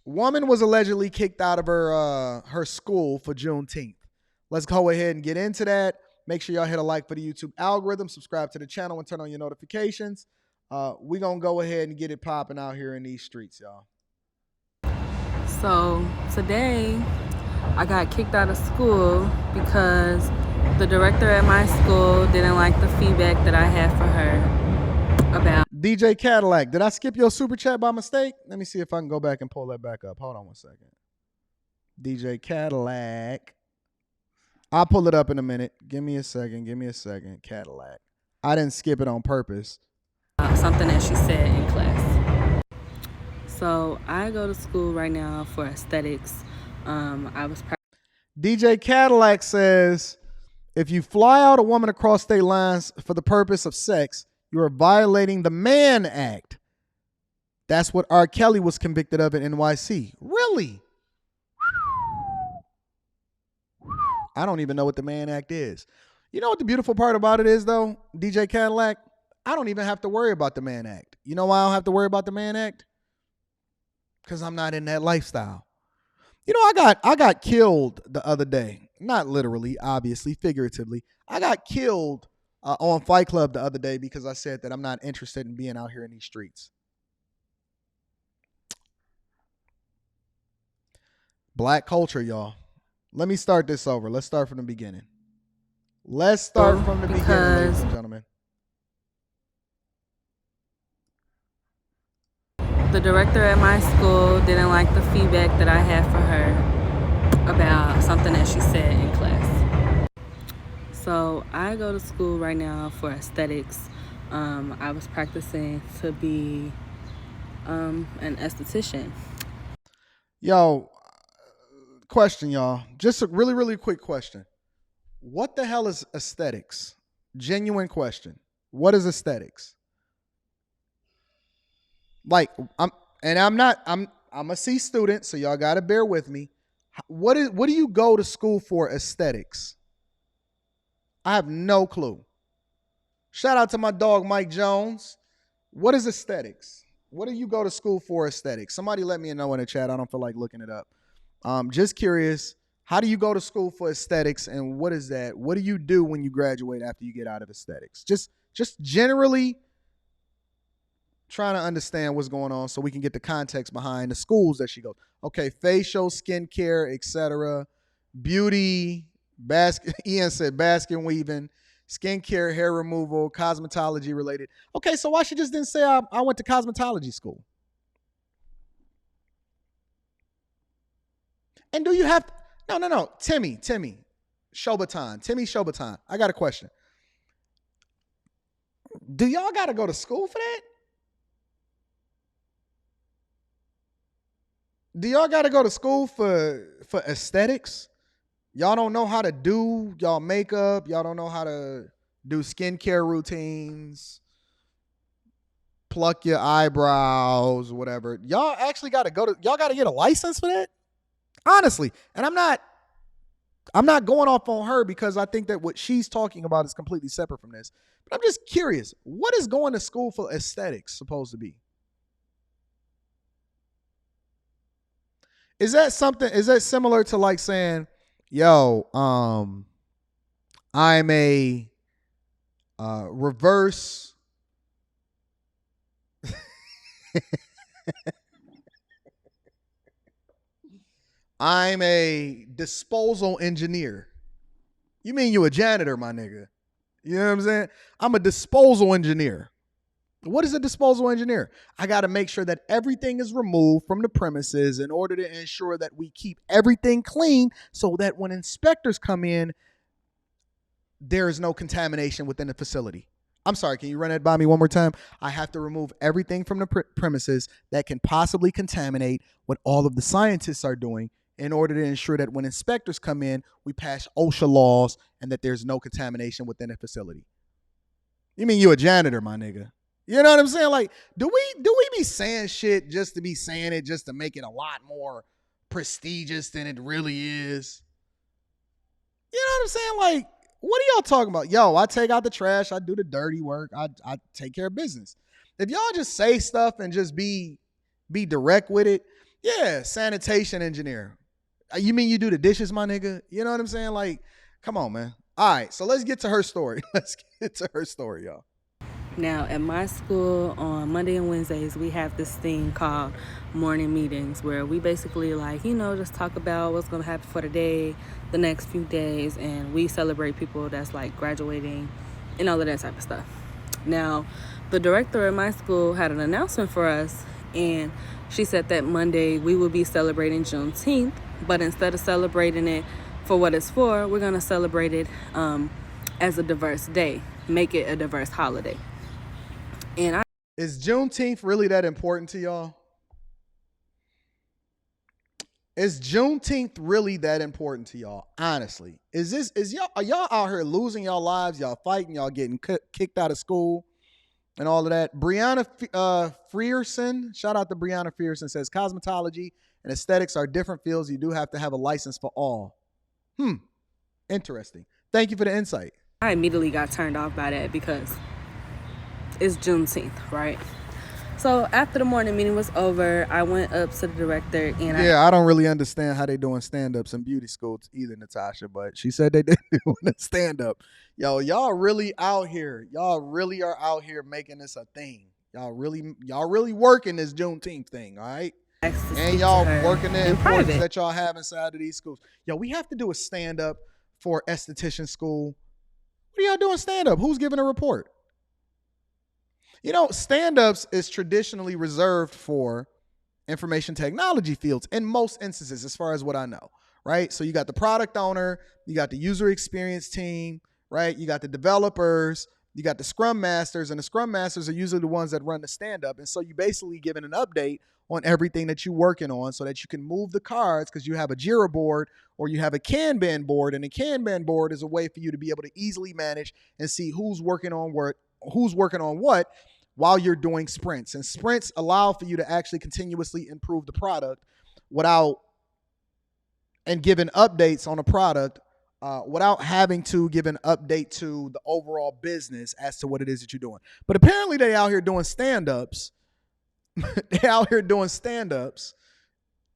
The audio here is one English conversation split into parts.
Woman was allegedly kicked out of her school for Juneteenth. Let's go ahead and get into that. Make sure y'all hit a like for the YouTube algorithm, subscribe to the channel, and turn on your notifications. We're going to go ahead and get it popping out here in these streets, y'all. So today I got kicked out of school because the director at my school didn't like the feedback that I had for her about. DJ Cadillac, did I skip your super chat by mistake? Let me see if I can go back and pull that back up. Hold on one second. DJ Cadillac. I'll pull it up in a minute. Give me a second. Cadillac. I didn't skip it on purpose. Something that she said in class. So I go to school right now for aesthetics. DJ Cadillac says, if you fly out a woman across state lines for the purpose of sex, you are violating the Mann Act. That's what R. Kelly was convicted of in NYC. Really? I don't even know what the Mann Act is. You know what the beautiful part about it is, though, DJ Cadillac? I don't even have to worry about the Mann Act. You know why I don't have to worry about the Mann Act? Because I'm not in that lifestyle. You know, I got killed the other day. Not literally, obviously, figuratively. I got killed on Fight Club the other day because I said that I'm not interested in being out here in these streets. Black culture, y'all. Let me start this over. Let's start from the beginning. Ladies and gentlemen. The director at my school didn't like the feedback that I had for her about something that she said in class. So I go to school right now for aesthetics. I was practicing to be an esthetician. Yo, question, y'all. Just a really, really quick question. What the hell is aesthetics? Genuine question. What is aesthetics? Like, I'm a C student, so y'all gotta bear with me. What do you go to school for aesthetics? I have no clue. Shout out to my dog Mike Jones. What is aesthetics? What do you go to school for aesthetics? Somebody let me know in the chat. I don't feel like looking it up. Just curious. How do you go to school for aesthetics, and what is that? What do you do when you graduate after you get out of aesthetics? Just generally trying to understand what's going on so we can get the context behind the schools that she goes. Okay, facial, skincare, etc. Beauty, Ian said basket weaving, skincare, hair removal, cosmetology related. Okay, so why she just didn't say I went to cosmetology school? And do you have no. Timmy Showbaton. I got a question. Do y'all gotta go to school for that? Do y'all got to go to school for aesthetics? Y'all don't know how to do y'all makeup. Y'all don't know how to do skincare routines, pluck your eyebrows, whatever. Y'all actually got to y'all got to get a license for that? Honestly. And I'm not going off on her because I think that what she's talking about is completely separate from this. But I'm just curious. What is going to school for aesthetics supposed to be? Is that similar to like saying, yo, I'm a reverse I'm a disposal engineer. You mean you a janitor, my nigga? You know what I'm saying? I'm a disposal engineer. What is a disposal engineer? I got to make sure that everything is removed from the premises in order to ensure that we keep everything clean so that when inspectors come in, there is no contamination within the facility. I'm sorry, can you run that by me one more time? I have to remove everything from the premises that can possibly contaminate what all of the scientists are doing in order to ensure that when inspectors come in, we pass OSHA laws and that there's no contamination within the facility. You mean you a janitor, my nigga? You know what I'm saying? Like, do we be saying shit just to be saying it, just to make it a lot more prestigious than it really is? You know what I'm saying? Like, what are y'all talking about? Yo, I take out the trash. I do the dirty work. I take care of business. If y'all just say stuff and just be direct with it, Yeah, sanitation engineer. You mean you do the dishes, my nigga? You know what I'm saying? Like, come on, man. All right, so let's get to her story. Let's get to her story, y'all. Now, at my school on Monday and Wednesdays, we have this thing called morning meetings where we basically, like, just talk about what's going to happen for the day, the next few days, and we celebrate people that's like graduating and all of that type of stuff. Now, the director at my school had an announcement for us, and she said that Monday we will be celebrating Juneteenth, but instead of celebrating it for what it's for, we're going to celebrate it as a diverse day, make it a diverse holiday. And Is Juneteenth really that important to y'all? Is Juneteenth really that important to y'all? Honestly, are y'all out here losing y'all lives? Y'all fighting? Y'all getting kicked out of school and all of that? Brianna Frierson, shout out to Brianna Frierson, says cosmetology and aesthetics are different fields. You do have to have a license for all. Interesting. Thank you for the insight. I immediately got turned off by that because it's Juneteenth, right? So after the morning meeting was over, I went up to the director and I don't really understand how they doing stand-ups in beauty schools either, Natasha, but she said they did doing a stand-up. Yo, y'all really out here. Y'all really are out here making this a thing. Y'all really working this Juneteenth thing, all right? And y'all working the importance that y'all have inside of these schools. Yo, we have to do a stand-up for esthetician school. What are y'all doing stand-up? Who's giving a report? Stand-ups is traditionally reserved for information technology fields in most instances, as far as what I know, right? So you got the product owner, you got the user experience team, right? You got the developers, you got the scrum masters, and the scrum masters are usually the ones that run the stand-up. And so you basically giving an update on everything that you're working on so that you can move the cards because you have a Jira board or you have a Kanban board. And a Kanban board is a way for you to be able to easily manage and see who's working on what while you're doing sprints. And sprints allow for you to actually continuously improve the product and giving updates on a product without having to give an update to the overall business as to what it is that you're doing. But apparently they out here doing stand-ups. They out here doing stand-ups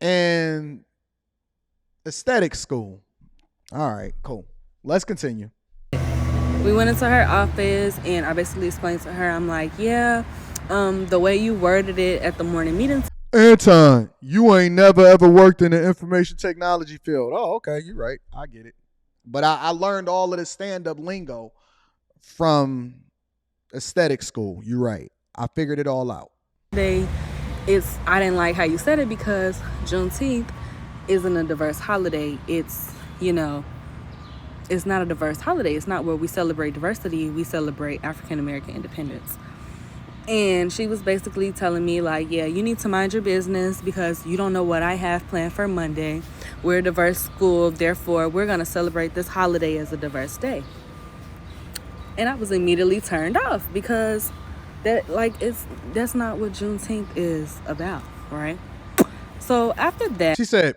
and aesthetic school. All right, cool. Let's continue. We went into her office and I basically explained to her, I'm like, the way you worded it at the morning meeting. Anton, you ain't never ever worked in the information technology field. Oh, okay, you're right. I get it. But I learned all of the stand-up lingo from aesthetic school. You're right. I figured it all out. I didn't like how you said it because Juneteenth isn't a diverse holiday. It's not a diverse holiday. It's not where we celebrate diversity. We celebrate African American independence. And she was basically telling me like, you need to mind your business because you don't know what I have planned for Monday. We're a diverse school. Therefore, we're going to celebrate this holiday as a diverse day. And I was immediately turned off because that's not what Juneteenth is about, right? So after that, she said,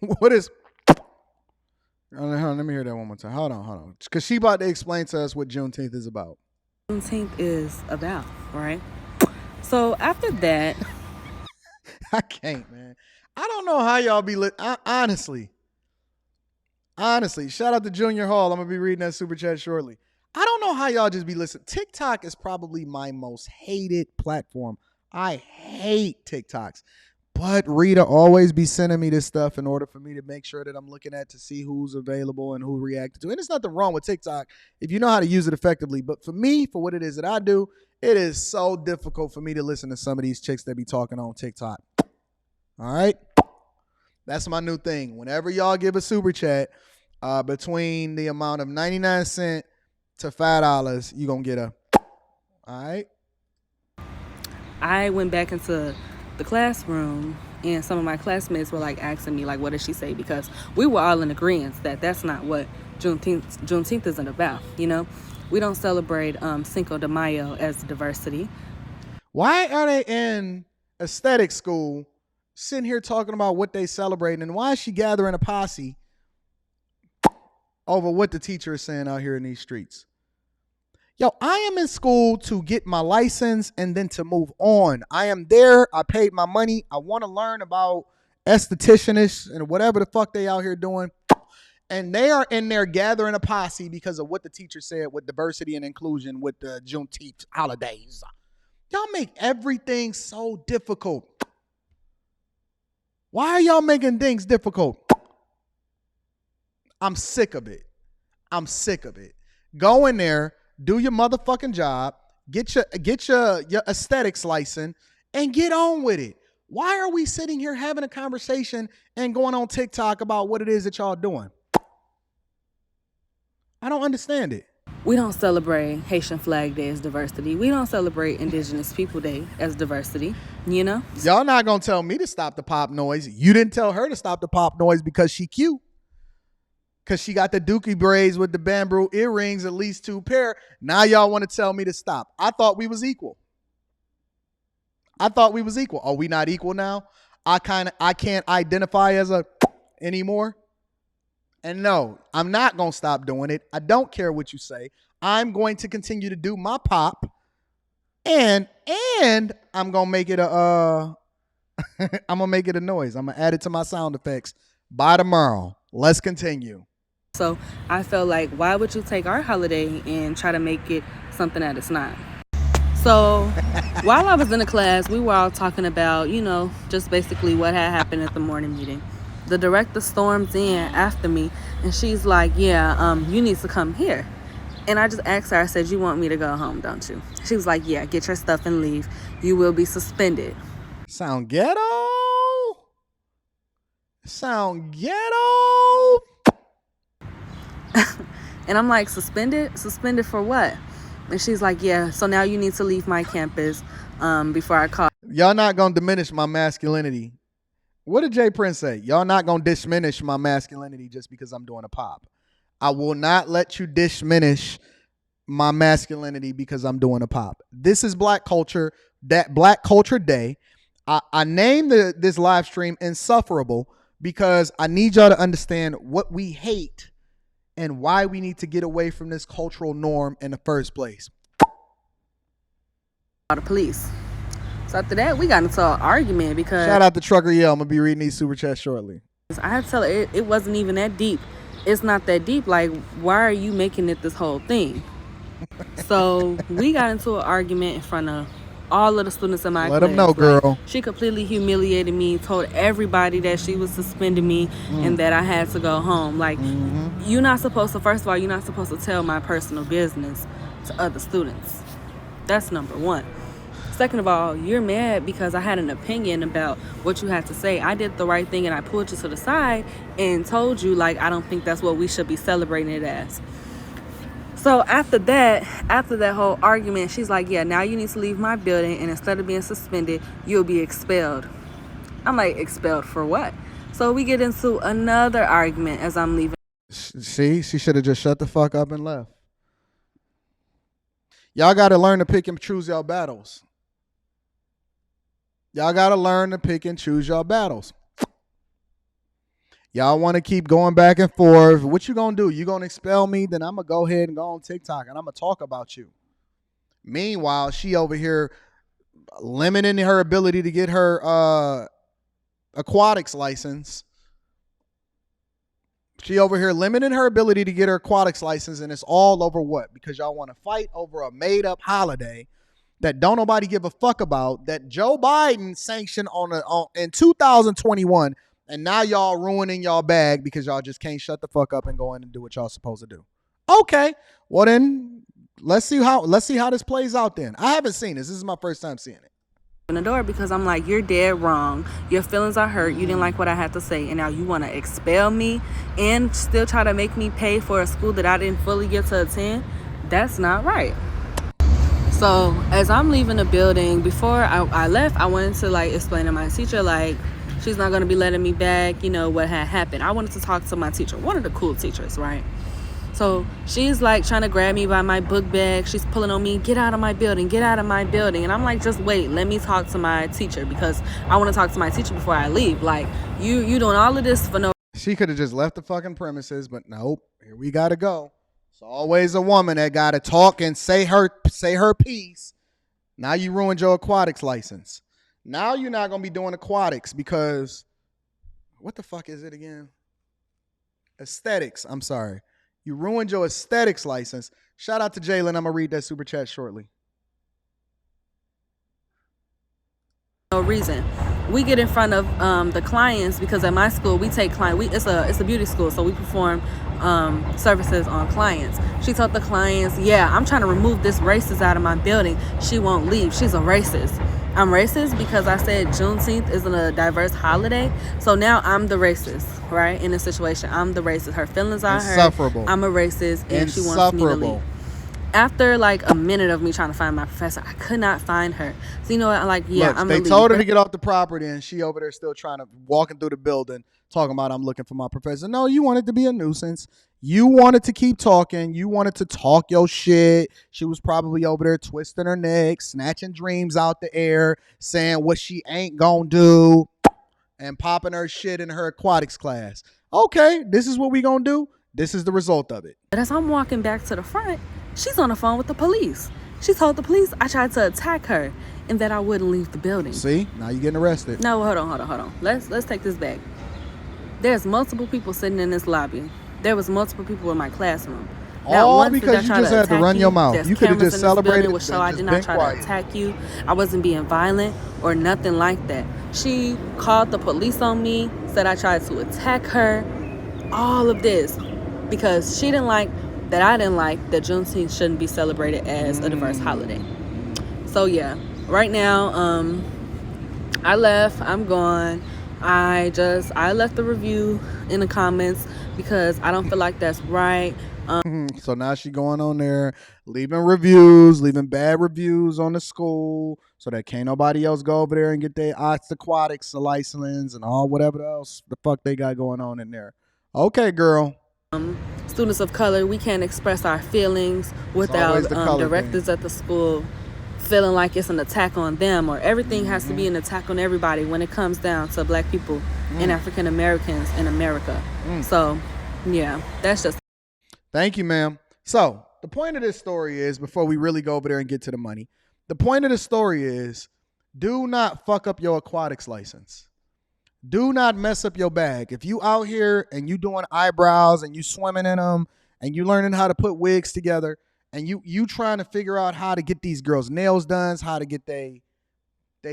what is... Hold on, let me hear that one more time. Hold on. Because she about to explain to us what Juneteenth is about. Juneteenth is about, right? So after that... I can't, man. I don't know how y'all be... Honestly, shout out to Junior Hall. I'm going to be reading that super chat shortly. I don't know how y'all just be listening. TikTok is probably my most hated platform. I hate TikToks. But Rita always be sending me this stuff in order for me to make sure that I'm looking at to see who's available and who reacted to it. And there's nothing wrong with TikTok if you know how to use it effectively. But for me, for what it is that I do, it is so difficult for me to listen to some of these chicks that be talking on TikTok. All right? That's my new thing. Whenever y'all give a super chat between the amount of 99 cents to $5, you're going to get a... All right? I went back into the classroom and some of my classmates were like asking me like, what did she say? Because we were all in agreement that that's not what Juneteenth isn't about. We don't celebrate Cinco de Mayo as diversity. Why are they in aesthetic school sitting here talking about what they celebrating, and why is she gathering a posse over what the teacher is saying out here in these streets? Yo, I am in school to get my license and then to move on. I am there. I paid my money. I want to learn about estheticianists and whatever the fuck they out here doing. And they are in there gathering a posse because of what the teacher said with diversity and inclusion with the Juneteenth holidays. Y'all make everything so difficult. Why are y'all making things difficult? I'm sick of it. I'm sick of it. Go in there, do your motherfucking job, get your aesthetics license, and get on with it. Why are we sitting here having a conversation and going on TikTok about what it is that y'all doing? I don't understand it. We don't celebrate Haitian Flag Day as diversity. We don't celebrate Indigenous People Day as diversity, you know? Y'all not gonna tell me to stop the pop noise. You didn't tell her to stop the pop noise because she cute. Because she got the dookie braids with the bamboo earrings, at least 2 pair. Now y'all want to tell me to stop. I thought we was equal. Are we not equal now? I can't identify as a anymore. And no, I'm not going to stop doing it. I don't care what you say. I'm going to continue to do my pop. And I'm going to make it I'm going to make it a noise. I'm going to add it to my sound effects by tomorrow. Let's continue. So I felt like, why would you take our holiday and try to make it something that it's not? So while I was in the class, we were all talking about, just basically what had happened at the morning meeting. The director storms in after me and she's like, yeah, you need to come here. And I just asked her, I said, you want me to go home, don't you? She was like, yeah, get your stuff and leave. You will be suspended. Sound ghetto? And I'm like, suspended? Suspended for what? And she's like, yeah, so now you need to leave my campus before I call. Y'all not going to diminish my masculinity. What did Jay Prince say? Y'all not going to diminish my masculinity just because I'm doing a pop. I will not let you diminish my masculinity because I'm doing a pop. This is Black Culture, that Black Culture Day. I named this live stream Insufferable because I need y'all to understand what we hate and why we need to get away from this cultural norm in the first place. The police. So after that, we got into an argument because... Shout out to Trucker Yell. I'm going to be reading these super chats shortly. I had to tell her it wasn't even that deep. It's not that deep. Like, why are you making it this whole thing? So we got into an argument in front of all of the students in my class. Let them know, girl. Like, she completely humiliated me, told everybody that she was suspending me and that I had to go home. Like, you're not supposed to, first of all, you're not supposed to tell my personal business to other students. That's number one. Second of all, you're mad because I had an opinion about what you had to say. I did the right thing and I pulled you to the side and told you, like, I don't think that's what we should be celebrating it as. So after that whole argument, she's like, yeah, now you need to leave my building, and instead of being suspended, you'll be expelled. I'm like, expelled for what? So we get into another argument as I'm leaving. See, she should have just shut the fuck up and left. Y'all got to learn to pick and choose y'all battles. Y'all got to learn to pick and choose y'all battles. Y'all want to keep going back and forth. What you going to do? You going to expel me? Then I'm going to go ahead and go on TikTok and I'm going to talk about you. Meanwhile, she over here limiting her ability to get her aquatics license. She over here limiting her ability to get her aquatics license, and it's all over what? Because y'all want to fight over a made-up holiday that don't nobody give a fuck about, that Joe Biden sanctioned in 2021, and now y'all ruining y'all bag because y'all just can't shut the fuck up and go in and do what y'all supposed to do. Okay, well then let's see how this plays out. Then I haven't seen this. This is my first time seeing it. In the door because I'm like, you're dead wrong. Your feelings are hurt. You didn't like what I had to say, and now you want to expel me and still try to make me pay for a school that I didn't fully get to attend. That's not right. So as I'm leaving the building, before I left, I wanted to explain to my teacher, she's not going to be letting me back, what had happened. I wanted to talk to my teacher, one of the cool teachers, right? So she's trying to grab me by my book bag. She's pulling on me, get out of my building, get out of my building. And I'm like, just wait, let me talk to my teacher because I want to talk to my teacher before I leave. You doing all of this for no. She could have just left the fucking premises, but nope, here we got to go. It's always a woman that got to talk and say her piece. Now you ruined your aquatics license. Now you're not going to be doing aquatics because what the fuck is it again? Aesthetics. I'm sorry. You ruined your aesthetics license. Shout out to Jalen. I'm going to read that super chat shortly. No reason. We get in front of the clients because at my school we take it's a beauty school, so we perform services on clients. She told the clients, yeah, I'm trying to remove this racist out of my building. She won't leave. She's a racist. I'm racist because I said Juneteenth isn't a diverse holiday. So now I'm the racist, right? In this situation, I'm the racist. Her feelings are hurt. I'm a racist, and she wants me to leave. After like a minute of me trying to find my professor, I could not find her. So you know what? I'm like, yeah, look, I'm they gonna leave. told her to get off the property, and she over there still trying to walking through the building, talking about I'm looking for my professor. No, you wanted to be a nuisance. You wanted to keep talking. You wanted to talk your shit. She was probably over there twisting her neck, snatching dreams out the air, saying what she ain't gonna do, and popping her shit in her aquatics class. Okay, this is what we gonna do. This is the result of it. But as I'm walking back to the front, she's on the phone with the police. She told the police I tried to attack her and that I wouldn't leave the building. See, now you're getting arrested. No, hold on. Let's take this back. There's multiple people sitting in this lobby. There was multiple people in my classroom. All because you just had to run your mouth. You could have just celebrated. Which show I did not try to attack you. I wasn't being violent or nothing like that. She called the police on me, said I tried to attack her. All of this because she didn't like that. I didn't like that Juneteenth shouldn't be celebrated as a diverse holiday. So yeah, right now, I left. I'm gone. I left the review in the comments because I don't feel like that's right. So now she going on there, leaving reviews, leaving bad reviews on the school so that can't nobody else go over there and get their aquatics license and all whatever else the fuck they got going on in there. Okay, girl. Students of color, we can't express our feelings without directors at the school feeling like it's an attack on them, or everything has to be an attack on everybody when it comes down to black people and African Americans in America. So yeah, that's just. Thank you, ma'am. So the point of this story is, before we really go over there and get to the money, the point of the story is, do not fuck up your aquatics license. Do not mess up your bag. If you out here and you doing eyebrows and you swimming in them and you learning how to put wigs together and you trying to figure out how to get these girls' nails done, how to get they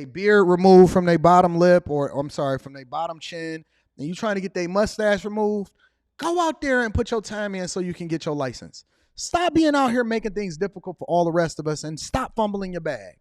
beard removed from their bottom lip, or I'm sorry, from their bottom chin, and you trying to get their mustache removed, go out there and put your time in so you can get your license. Stop being out here making things difficult for all the rest of us and stop fumbling your bag.